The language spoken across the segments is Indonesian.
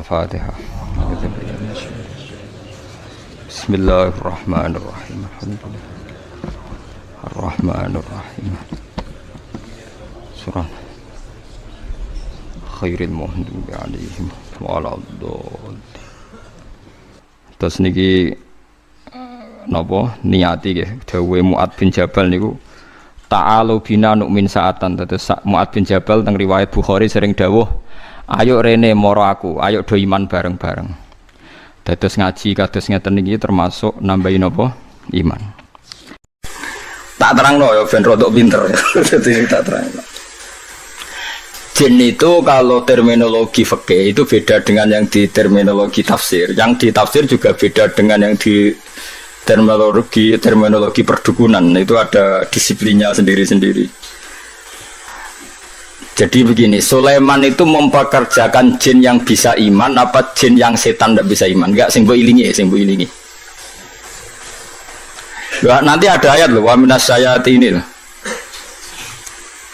Al-Fatihah. Bismillahirrahmanirrahim. Ar-Rahmanir-Rahim. Surah Khairil Maghdubi 'alaihim waladdallin. Terus niki napa niati nggih dawuhe Mu'adz bin Jabal niku ta'alu bina nu'min sa'atan. Terus Mu'adz bin Jabal teng riwayat Bukhari sering dawuh, ayo rene moro aku, ayo do iman bareng-bareng. Dados ngaji kados ngeten niki termasuk nambahi napa iman. Tak terangno ya ben rodok pinter. Dadi tak terangno. Jin itu kalau terminologi fikih itu beda dengan yang di terminologi tafsir. Yang di tafsir juga beda dengan yang di terminologi perdukunan. Itu ada disiplinnya sendiri-sendiri. Jadi begini, Sulaiman itu mempekerjakan jin yang bisa iman apa jin yang setan tidak bisa iman? Enggak, sing mbok ilingi. Loh, nanti ada ayat loh, wa minas syayatinil.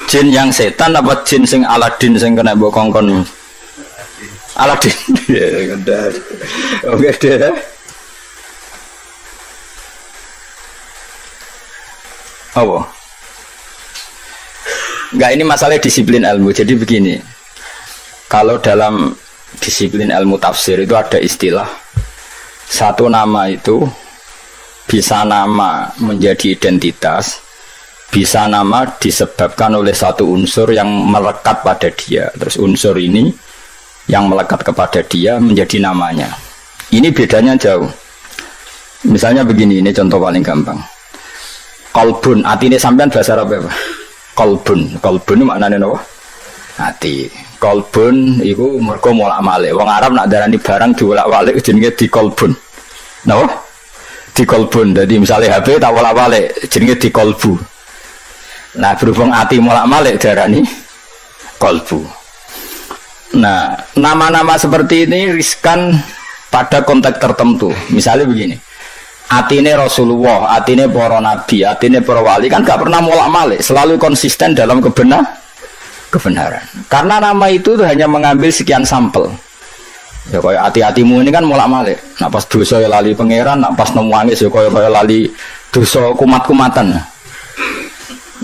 Jin yang setan apa jin sing Aladin sing kena mbok kongkon? Aladin. Ya, udah. Oke deh. Apa? Enggak, ini masalah disiplin ilmu. Jadi begini, kalau dalam disiplin ilmu tafsir itu ada istilah satu nama itu bisa nama menjadi identitas, bisa nama disebabkan oleh satu unsur yang melekat pada dia. Terus unsur ini yang melekat kepada dia menjadi namanya. Ini bedanya jauh. Misalnya begini, ini contoh paling gampang. Qalbun, hati ini sampean bahasa Arab apa? Qalbun itu maknanya apa? Hati. Qalbun itu mergo molak-malik. Wong Arab nak darani barang diwolak-walik jenenge di qalbun. Napa? Di qalbun. Jadi misalnya HP tak wolak-walik jenenge di qalbu. Nah, berhubung hati molak-malik darani qalbu. Nah, nama-nama seperti ini riskan pada konteks tertentu. Misalnya begini. Atine Rasulullah, atine para nabi, atine para wali kan gak pernah molak-malik, selalu konsisten dalam kebenaran. Karena nama itu hanya mengambil sekian sampel. Ya kaya hati-hatimu ini kan molak-malik. Nak pas dosa ya lali pangeran, nak pas nemu wangis ya kaya lali dosa kumat-kumatan.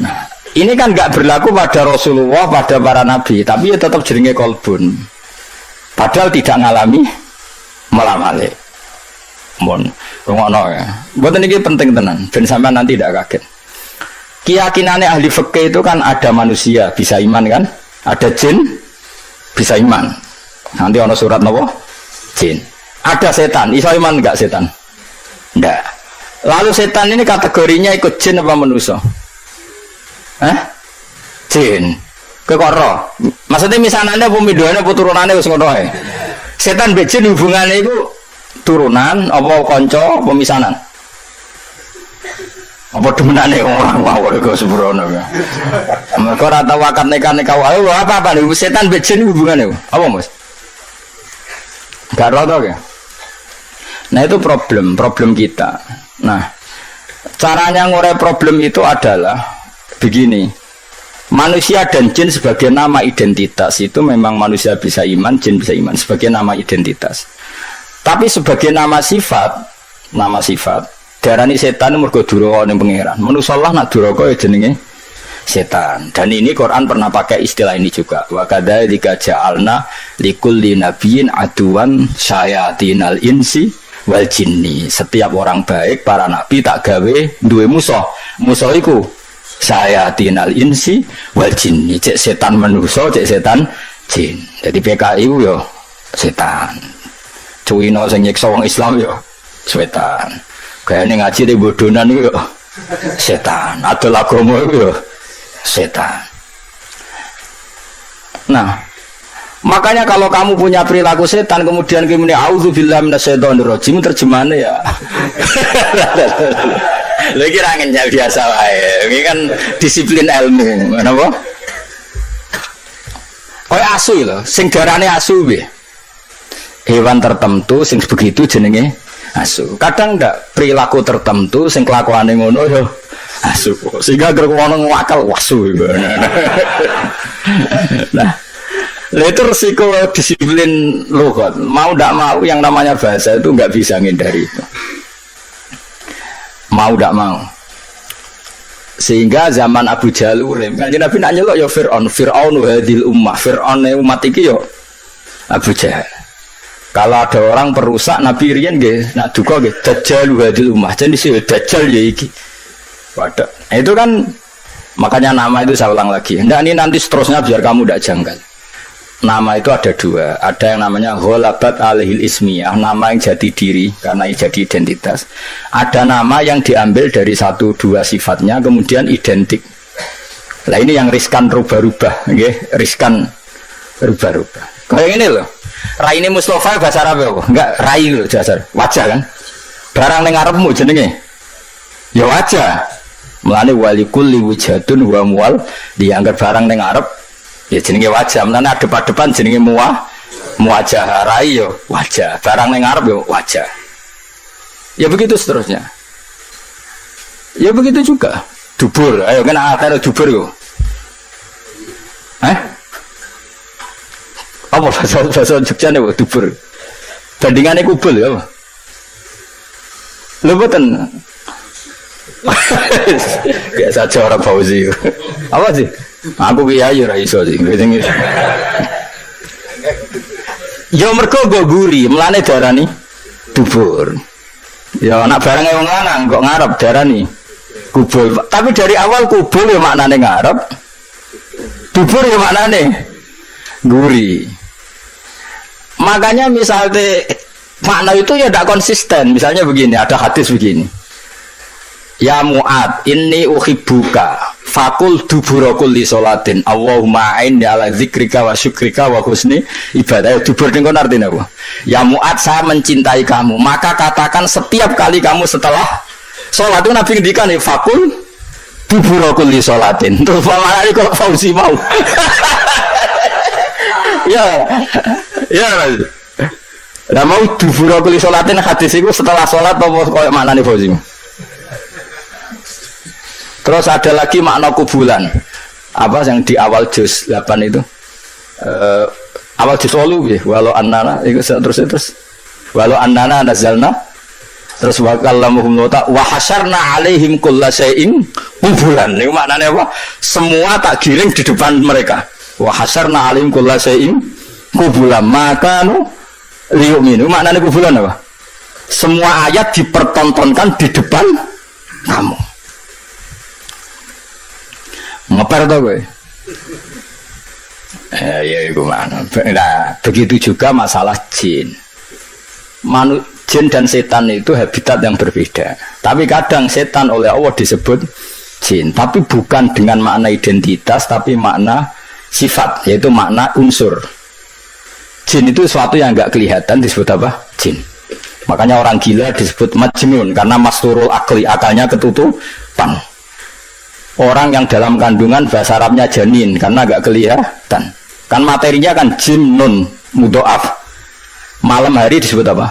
Nah, ini kan gak berlaku pada Rasulullah, pada para nabi, tapi ya tetap jenenge qalbun. Padahal tidak ngalami molak-malik. Mon, ngono ya. Mboten iki penting tenan, ben sampean nanti tidak kaget. Keyakinannya ahli fikih itu kan ada manusia bisa iman kan? Ada jin bisa iman. Nanti ono surat napa? Jin. Ada setan, iso iman enggak setan? Enggak. Lalu setan ini kategorinya ikut jin apa manusia? Jin. Kekoro. Maksudnya misalnya pemidoane apa turunane wis ngono ae. Setan mbek jin hubungane iku turunan apa kanca pemisanan apa demenane orang mawon iku sembrono ya mergo ora tau akad nikah wae apa niku setan mbek jin hubungane apa Mas gak roto ya. Nah itu problem kita. Nah caranya ngurep problem itu adalah begini, manusia dan jin sebagai nama identitas itu memang manusia bisa iman, jin bisa iman sebagai nama identitas. Tapi sebagai nama sifat darani setan mergo duraka ning pangeran. Manusa Allah nak duraka ya jenenge setan. Dan ini Quran pernah pakai istilah ini juga. Wa kadzalika ja'alna likulli nabiyyin aduwan syayatinal insi wal jinni. Setiap orang baik para nabi tak gawe duwe musuh. Musuh iku syayatinal insi wal jinni. Cek setan manusa, cek setan jin. Jadi PKI ku yo setan. Cuwino sing nyiksa wong Islam yo setan. Gayane ngaji di bodonan yo setan. Adol agama yo setan. Nah, makanya kalau kamu punya perilaku setan kemudian kemudian auzubillahi minasyaitonir rajim terjemahannya ya. Lagi rangen biasa wae. Ini kan disiplin ilmu, napa? Koyo asu lho, sing darane asu piye? Hewan tertentu sing begitu jenenge asu. Kadang ndak perilaku tertentu sing kelakuane ngono yo asu. Sehingga gerek ngono ngakal wasu. Nah, Lah itu resiko disiplin lughat. Mau tidak mau yang namanya bahasa itu nggak bisa ngindari itu. Mau tidak mau. Sehingga zaman Abu Jahal urip, kan Nabi nak nyelok ya Fir'aun hadil ummah, Fir'aun umat iki yo Abu Jahal. Kalau ada orang perusak Nabi riyen nggih nak duka nggih Dajjal hadil ummah. Jadi sih Dajjal ya iki. Waduh. Itu kan makanya nama itu saya ulang lagi. Nah, ini nanti seterusnya biar kamu tidak janggal. Nama itu ada dua. Ada yang namanya ghalabat alaihil ismiyah, nama yang jati diri karena jadi identitas. Ada nama yang diambil dari satu dua sifatnya kemudian identik. Nah ini yang riskan rubah-rubah, okay? Riskan rubah-rubah. Kayak ini loh. Raine Mustafa bahasa Arab apa? Enggak, rai loh dasar. Wajah kan? Barang ning ngarepmu jenenge. Ya wajah. Mulane walikulli wujhatun wa muwal, dianggap barang ning ngarep ya jenenge wajah. Mulane adep-adepan jenenge muwajah, rai yo wajah, barang ning ngarep yo wajah. Ya begitu seterusnya. Ya begitu juga. Dubur, ayo kan akar dubur yo. Apa bahasa Jogja nih dubur? Bandingannya kubul ya apa? Lho boten. Biasa aja orang Fauzi. Apa sih? Aku kiai ora iso sih. Ya mergo go guri, mlane darani dubur. Ya anak barang wong lanang kok ngarep darani kubul. Tapi dari awal kubul ya maknane ngarep. Dubur ya maknane guri. Makanya misalnya makna itu ya tidak konsisten. Misalnya begini, ada hadis begini. Ya Mu'ad, inni uhibbuka fakul dubura kulli sholatin Allahumma a'inni ala dzikrika wa syukrika wa husni ibadah. Dubur niku artinya apa? Ya Mu'ad, saya mencintai kamu, maka katakan setiap kali kamu setelah sholat itu Nabi ngendikan ya fakul dubura kulli sholatin. Terus mana ini kalau Fauzi mau? Ya. Lah mau dubura kulli sholatin hadis itu setelah sholat apa koyo maknane Fauzi? Terus ada lagi makna kubulan. Apa yang di awal juz 8 itu? Awal juz 8 ya, walau annana itu terus walau annana nazalna terus wa kallamuhum nota wa hasyarna alaihim kullasyai'in kubulan. Itu maknanya apa? Semua tak giring di depan mereka. Wa hasyarna alaihim kullasyai'in kubulan. Maka liyu'minu. Maknanya kubulan apa? Semua ayat dipertontonkan di depan kamu. Ngeper tau gue? Ya itu mana? Nah, begitu juga masalah jin. Jin dan setan itu habitat yang berbeda. Tapi kadang setan oleh Allah disebut jin, tapi bukan dengan makna identitas, tapi makna sifat, yaitu makna unsur. Jin itu sesuatu yang enggak kelihatan disebut apa? Jin. Makanya orang gila disebut majnun karena masturul akli, akalnya ketutupan. Orang yang dalam kandungan bahasa Arabnya janin karena agak kelihatan. Kan materinya kan jinnun mudhoaf. Malam hari disebut apa?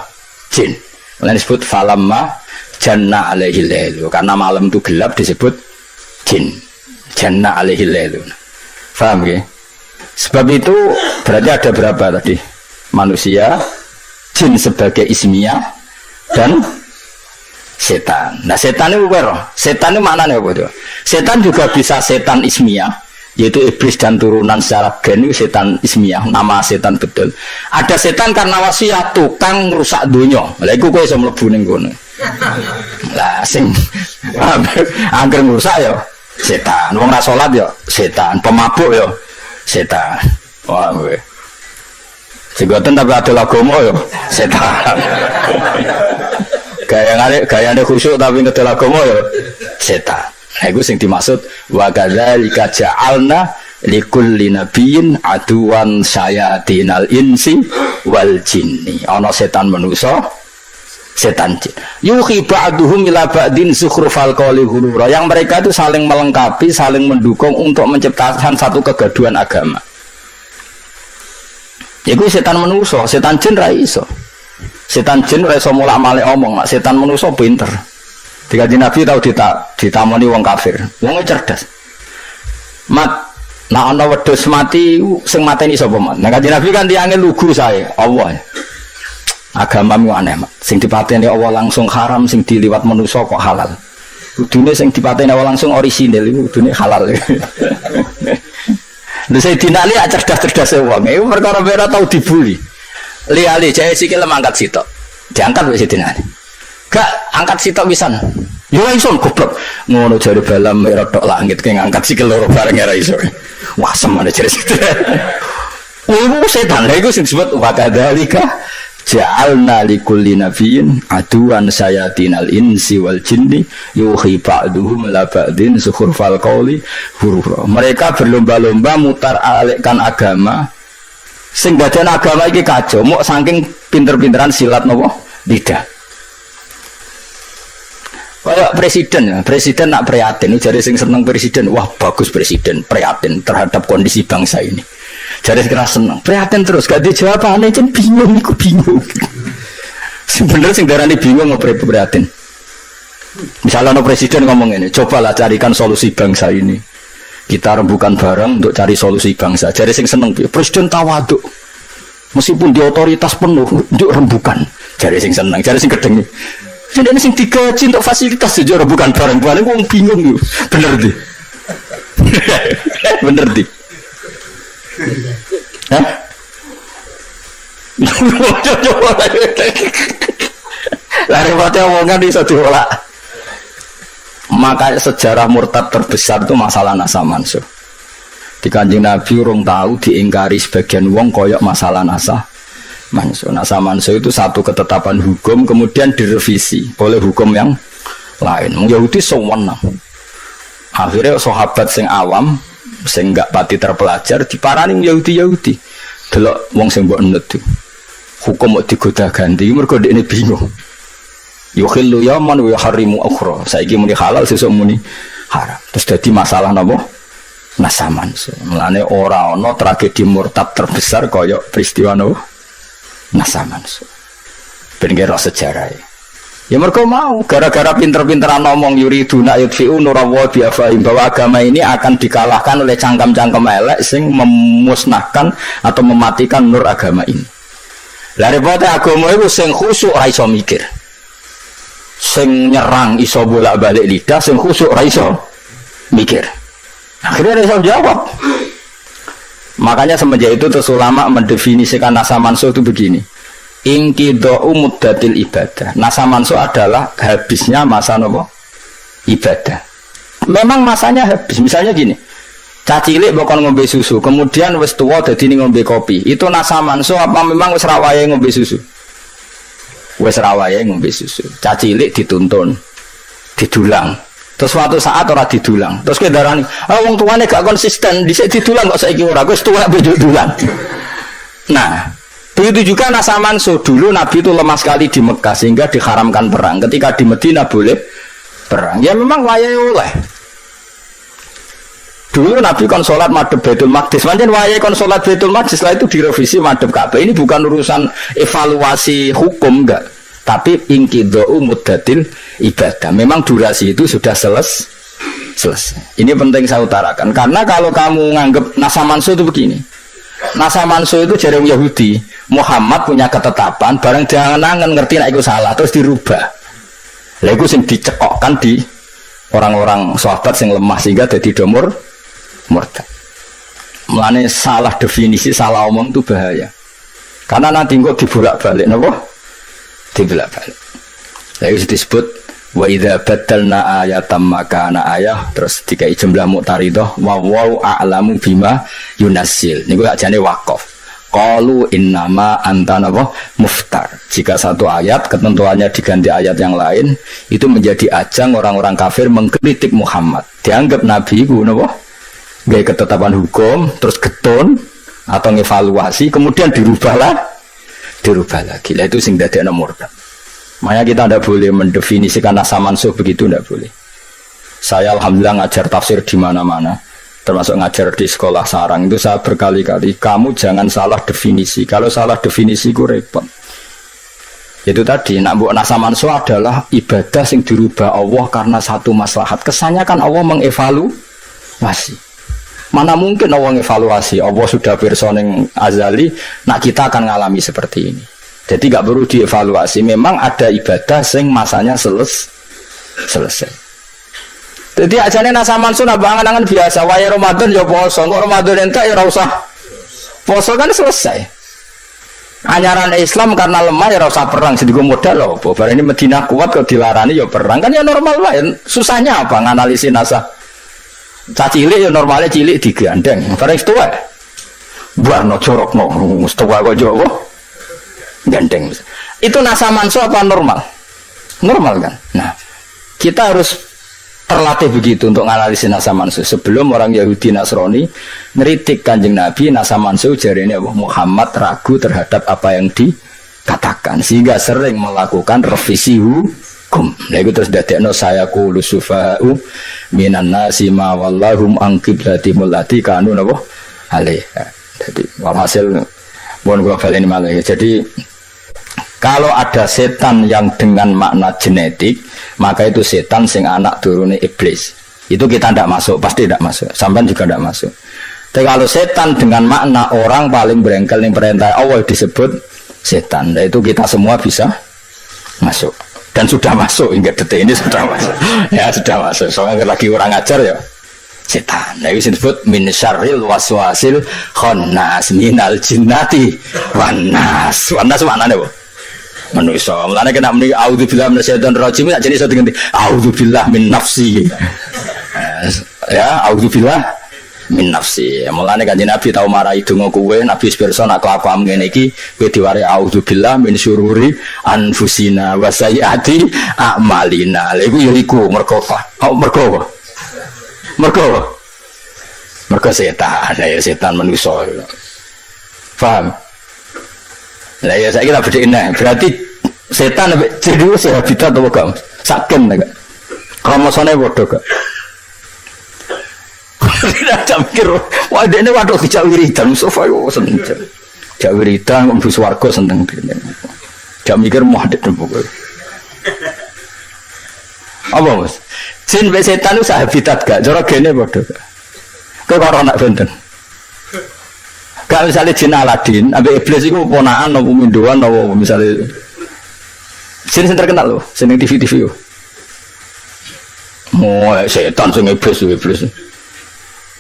Jin. Lain disebut falamma janna alaihil lailu. Karena malam itu gelap disebut jin. Janna alaihil lailu. Paham ya? Sebab itu berarti ada berapa tadi? Manusia, jin sebagai ismiyah dan setan. Nah setan itu apa? Setan itu maknanya apa itu? Setan juga bisa setan ismiyah, yaitu iblis dan turunan secara gen itu setan ismiyah, nama setan betul. Ada setan karena wasiat tukang rusak dunia. Lah iku kowe iso mlebu ning kono. Lah sing angger rusak ya setan. Wong ra salat ya setan, pemabuk ya setan. Wah kowe. Sigoten tapi ada agama ya setan. Gaya ada khusyuk tapi ngedel agama ya setan. Nah itu yang dimaksud wa kadzalika ja'alna likulli nabiyyin aduwan syayatinal insi wal jinni. Ana setan manusa, setan jin. Yuhi ba'duhum ila ba'din zukhrufal qawli ghurura. Yang mereka itu saling melengkapi, saling mendukung untuk menciptakan satu kegaduhan agama. Iku setan manusa, setan jin ra iso. Setan jin ora iso mulak-malik omong, mak setan manusa pinter. Dikaji Nabi tahu ditamoni wong kafir. Wongnya cerdas. Mat Nah ana wedhus mati sing mateni sapa man. Nah Kanjeng Nabi kan tiange lugu saya Allah. Agamamu aneh mat. Sing dipateni Allah langsung haram, sing diliwat manusa kok halal. Kudune sing dipateni Allah langsung orisinil iku kudune halal. Lha Sayyidina Ali cerdas-cerdas wong. Iku perkara ora tau dibuli. Li jae sikil mangkat sitok. Diangkat wis Sayyidina Ali. Gak angkat sitok pisan. Yo iso goblok. Ngono jare balam rodok langit ke ngangkat sikil loro bareng ora iso. Wah semane jare. Oh setan lha iku sing disebut wa kadzalika ja'alna likulli nabiyyin aduwan sayatinal insi wal jinni yuhi ba'duhum la ba'din zukhrufal qawli hurura. Mereka berlomba-lomba mutar alikkan agama sing badan agama iki kacau mok saking pinter-pinteran silat napa lidah. Kayak presiden nak prihatin, jadi sing seneng presiden, wah bagus presiden, prihatin terhadap kondisi bangsa ini. Jadi kira seneng, prihatin terus, gak dijawab aneh, jen bingung, aku bingung. Sebenarnya sing darani bingung mau prihatin. Misalnya no presiden ngomong ini, cobalah carikan solusi bangsa ini. Kita rembukan bareng untuk cari solusi bangsa. Jadi sing seneng, presiden tawaduk, meskipun di otoritas penuh untuk rembukan. Jadi sing seneng, jadi sing gedeng. Jadi sing digaji untuk fasilitas sejarah bukan barang-barang, wong bingung yuk, bener di, bener di, hah? Lari mati omongan di satu olah. Maka sejarah murtad terbesar itu masalah nasa mansuh. Di Kanjeng Nabi urung tahu diingkari sebagian wong koyok masalah nasa mansuh. Nasa mansuh itu satu ketetapan hukum kemudian direvisi oleh hukum yang lain. Yahudi sewenang. Akhirnya sahabat sing awam sing gak pati terpelajar diparani Yahudi. Delok wong sing mbok nut hukum mau digoda ganti mergo dekne bingung. Yukhillu yaman wa yuharrimu ukhra. Saiki muni halal sesuk muni haram. Terus dadi masalah napa? Nasa mansuh. Mulane ora ana tragedi murtad terbesar kaya peristiwa napa? Nasa mansuh. Ben kira sejarah. Ya mereka mau gara-gara pinter-pinteran ngomong yuriduna yudfi'u nurallahi bi afwahihim bahwa agama ini akan dikalahkan oleh cangkem-cangkem elek sing memusnahkan atau mematikan nur agama ini. Lah repotnya agama itu sing khusyuk ora iso mikir. Sing nyerang iso bolak-balik lidah, sing khusyuk ora iso mikir. Akhirnya ora iso jawab. Makanya semenjak itu terus ulama mendefinisikan nasa mansuh itu begini. Inqidha'u muddatil ibadah. Nasa mansuh adalah habisnya masa nopo ibadah. Memang masanya habis. Misalnya gini. Cacilik bakal ngombe susu, kemudian wis tuwa dadi ngombe kopi. Itu nasa mansuh apa memang wis rawaye ngombe susu? Wis rawaye ngombe susu. Cacilik dituntun, didulang. Terus suatu saat ora didulang. Terus kowe darani, "Ah wong tuane gak konsisten, dhisik didulang kok saiki ora." Wis tuwa bejo dulang. Nah, begitu juga nasa mansuh. Dulu Nabi itu lemah sekali di Mekah sehingga diharamkan perang. Ketika di Madinah boleh perang. Ya memang wayahe oleh. Dulu Nabi kon salat madhep Baitul Maqdis. Pancen wayahe kon salat Baitul Maqdis, setelah itu direvisi madhep Ka'bah. Ini bukan urusan evaluasi hukum enggak. Tapi inqidha'u muddatil ibadah. Memang durasi itu sudah selesai. Ini penting saya utarakan. Karena kalau kamu nganggap nasa mansuh itu begini. Nasa mansuh itu jare Yahudi. Muhammad punya ketetapan, barang jangan ngerti nek iku salah terus dirubah. Lha iku sing dicekokkan di orang-orang sahabat sing lemah sehingga dadi domur murtad. Mulane salah definisi, salah omong itu bahaya. Karena nanti kok dibolak-balik napa? Dibolak-balik. Lha itu disebut wa idza badalna ayatam makana ayah, terus dikai jumlah muqtaridah wa a'lamu bima yunassil. Niku ajane waqaf. Qalu innama anta napa muftar. Jika satu ayat ketentuannya diganti ayat yang lain, itu menjadi ajang orang-orang kafir mengkritik Muhammad. Dianggap nabi ku napa? Gawe ketetapan hukum terus getun atau ngevaluasi kemudian dirubah lagi. Lah itu sing dadekno murtad. Makanya kita tidak boleh mendefinisikan nasa mansuh begitu, tidak boleh. Saya alhamdulillah ngajar tafsir di mana-mana. Termasuk ngajar di sekolah sarang itu saya berkali-kali, kamu jangan salah definisi. Kalau salah definisi itu repot. Itu tadi nak mbok nasa mansuh adalah ibadah sing dirubah Allah karena satu maslahat. Kesannya kan Allah mengevaluasi. Mana mungkin orang evaluasi, Allah sudah pirsa ning azali, nak kita akan ngalami seperti ini. Jadi gak perlu dievaluasi. Memang ada ibadah sing masanya selesai. Jadi ajane nasa mansun abangan-angan biasa. Wae Ramadan ya poso, kok Ramadan entek ya ora usah. Poso kan selesai. Anyaran Islam karena lemah ya usah perang, jadi gue modal loh. Bar ini Madinah kuat kalau dilarani ya perang kan ya normal lah. Susahnya apa nganalisin nasa? Cilik ya normalnya cilik digandeng. Barang itu wae. Buah no corok no, mustawa kok jowo gandeng. Itu nasa manso apa normal? Normal kan. Nah kita harus terlatih begitu untuk nganalisin nasa mansuh. Sebelum orang Yahudi Nasrani ngeritik Kanjeng Nabi, nasa mansuh jarene Muhammad ragu terhadap apa yang dikatakan sehingga sering melakukan revisi hukum. Nah itu terus dadekno saya qulu sufa'u minan nasi ma wallahum an qiblatimul lati kanu napa alih. Jadi walhasil mohon kula baleni malih. Jadi kalau ada setan yang dengan makna genetik, maka itu setan sing anak turune iblis. Itu kita tidak masuk, pasti tidak masuk. Sampai juga tidak masuk. Tapi kalau setan dengan makna orang paling berengkel yang perintah Allah disebut setan, nah, itu kita semua bisa masuk. Dan sudah masuk, hingga detik ini sudah masuk. Ya sudah masuk. Soalnya lagi orang ajar ya setan. Nah itu disebut min syarril waswasil khannas minal jinnati wannas. Wannas maknanya apa? Manusia, mulanya kena muni auzubillah minasyaitonir rajim, tak jadi iso diganti auzubillah min nafsi. Ya, auzubillah min nafsi. Mulanya Kanjeng Nabi tau marahi donga kowe, Nabi pirsa nak kelakuan ngene iki, kowe diwari auzubillah min syururi anfusina wa sayyiati a'malina. Lha iku ya iku mergo apa? Mergo setan, ya setan manusia. Paham? Lah ya saya kira bedain nah. Berarti setan jadi habitat atau enggak? Saken enggak? Kromosomnya bodoh enggak? Tidak mikir. Wah ini waduh dijak wiridan Mustafa yo seneng. Jak wiridan mlebu swarga seneng dene. Jak mikir mau ada pokoknya. Apa Mas? Jin be setan itu habitat enggak? Cara gene bodoh enggak? Kok ora nak benten? Kalau misalnya jin Aladin, ambil iblis itu ponaan, atau minduan, atau misalnya jin yang terkenal loh, seneng TV. Oh, setan sing iblis.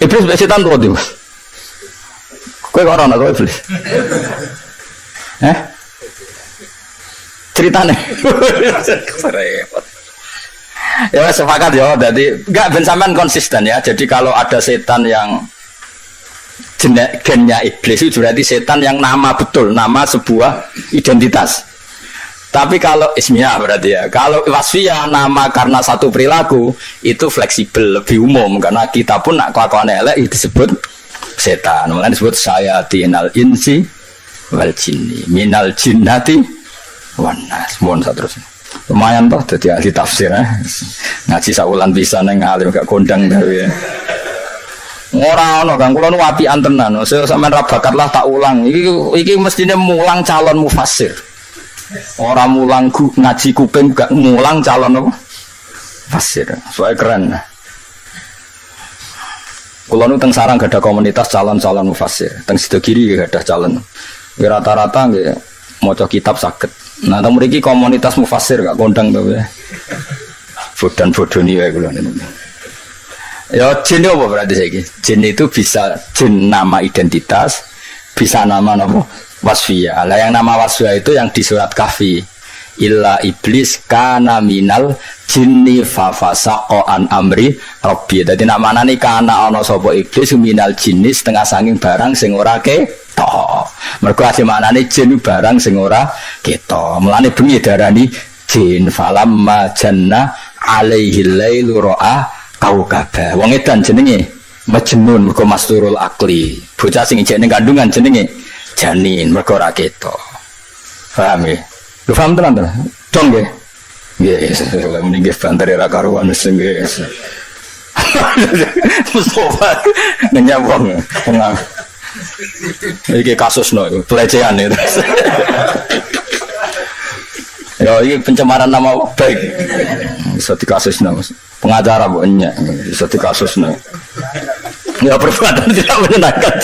Iblis setan tuh dia. Kau orang nak iblis? Ceritanya. Ya sepakat ya, jadi enggak bensaman konsisten ya. Jadi kalau ada setan yang gennya iblis itu berarti setan yang nama betul, nama sebuah identitas. Tapi kalau ismiyah berarti ya, kalau wasfiyah nama karena satu perilaku itu fleksibel, lebih umum karena kita pun nak kelakuan elek itu disebut setan. Makanya disebut sayatinal insi wal jinni minal jinnati wan nas. Mohon terus. Lumayan toh jadi ahli tafsir ngaji saulan bisa neng alim gak kondang tapi ya. Ora ono Kang, kula nu apian tenan. Saya sampean ra bakat lah tak ulang. Iki mestine mulang calon mufassir. Ora mulang ngaji kuping gak mulang calon apa? Fasir. Soale keren. Kula nu teng sarang gak ada komunitas calon-calon mufassir. Teng sida kiri gak ada calon. Rata-rata nggih maca kitab saged. Nah, teng mriki komunitas mufassir gak kondang to ya. Bodan-bodoni wae kula niku. Ya jin apa berarti saiki? Jin itu bisa jin nama identitas, bisa nama wasfiyah. Lah yang nama wasfiyah itu yang di surat Kahfi. Illa iblis kana minal jinni fa fasaqa an amri rabbi. Dadi namane kana ana sapa iblis minal jinni setengah sanging barang sing ora ketok. Mergo ase maknane jin barang sing ora ketok. Mulane bengi darani jin falamma janna alaihi lailu ra'a kau kabeh wong edan jenenge majnun mergo masturul akli. Bocah sing ijek ning kandungan jenenge janin mergo ora ketok. Paham ya? Lu paham tenan to? Dong nggih. Nggih, mending nggih banter ra karuan sing nggih. Mustafa nanya wong pengang. Iki kasusno iku pelecehan itu. Ya ini pencemaran nama baik. Bisa dikasusno. Pengacara bukannya bisa dikasusno. Ya perbuatan tidak menyenangkan.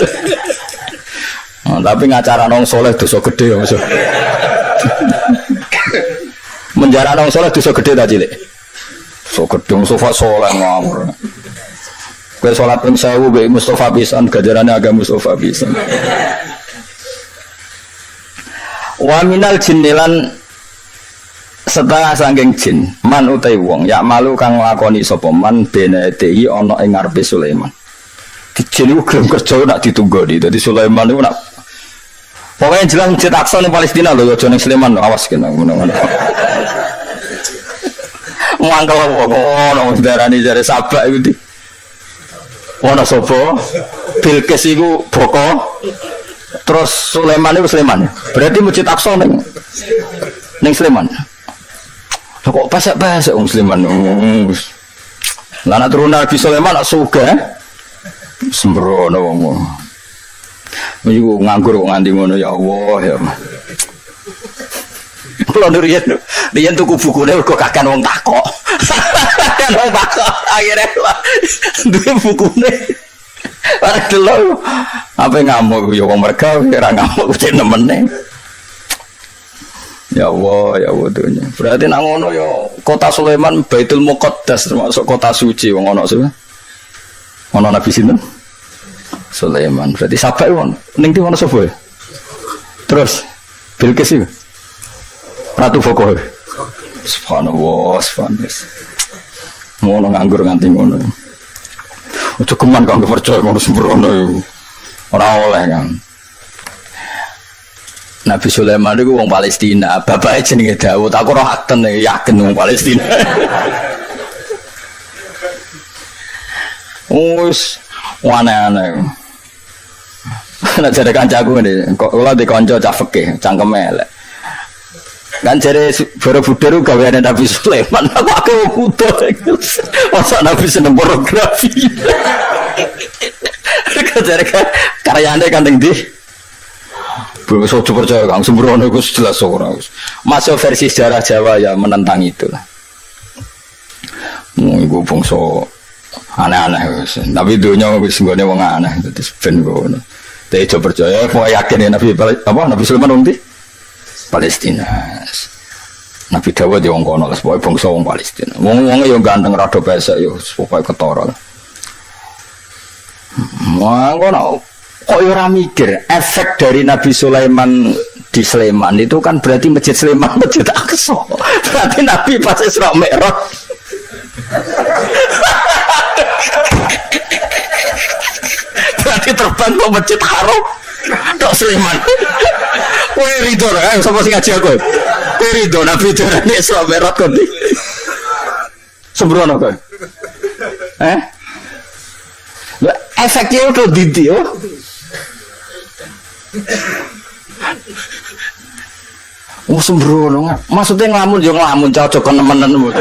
Oh, tapi ngacara nong soleh dosa gede ya maksud. Menjara nong soleh dosa gede tak cilik. So gedung sofa soleh ngawur. Kue sholat ping 1000 be Mustafa pisan gajarannya agak Mustafa pisan. Wa minal jinnilan setengah sangking jin man utai wong ya malu kang nglakoni sapa man benedei ana ing ngarepe Sulaiman. Dijin iku gelem kerja nak ditunggoni. Dadi Sulaiman iku nak pokoknya jelas Masjid Aqsa ning Palestina lho aja ning Sleman awas kena ngono-ngono. Mangkel ngono darani jare sabak iku di. Ono sapa? Bilqis iku boko. Terus Sulaiman itu Sleman. Berarti Masjid Aqsa ning Sleman. Kok pasak-pasak wong Sleman. Lah nek turun Nabi Sulaiman nak sugih. Sembrono wong. Iku nganggur kok nganti ngono ya Allah ya. Kulo riyen tuku bukune mergo kakan wong takok. Kan wong takok akhire duwe bukune. Ora delok. Apa ngamuk ya wong merga ora ngamuk cek nemene. Ya Allah dunya. Berarti nak ngono ya kota Sulaiman Baitul Muqaddas termasuk kota suci wong ono sih. Ono Nabi sinten? Sulaiman. Berarti sabak wong ning ndi ono sapa? Terus Bilqis iki. Ratu Fokoh. Subhanallah. Ngono nganggur nganti ngono. Ojo keman kang percaya ngono sembrono iku. Ora oleh kan. Nabi Sulaiman itu wong Palestina, bapaknya jenenge Daud. Aku ora yakin wong Palestina. Wis aneh-aneh. Nek jare kancaku ngene, kula dikonco cah fikih, cangkeme elek. Kan jare Borobudur gaweane Nabi Sulaiman, aku kudu. Masa Nabi seneng pornografi. Jare karyane kan ning ndi? Belum so percaya Kang sembrono iku jelas ora. Masuk versi sejarah Jawa ya menentang itu lah. Iku bangsa aneh-aneh wis. Tapi dunya wis nggone wong aneh dadi ben ngono. Tapi coba percaya kok yakin Nabi Sulaiman wong ndi? Palestina. Nabi Dawud ya wong kono, pokoke bangsa wong Palestina. Wong-wonge yo ganteng rada pesek yo pokoke ketara. Wah, ngono kok ora mikir efek dari Nabi Sulaiman di Sleman itu kan berarti Masjid Sleman Masjid Aqsa. Berarti Nabi pas Isra Mi'raj. Berarti terbang ke Masjid Haram tok Sleman. Kowe rido ae sapa sing ngaji aku. Kowe rido Nabi darane Isra Mi'raj kok. Sembrono kok. Efeknya udah didi yo. Sembrono. Maksudnya ngelamun yo ngelamun cocok nemen-nemen.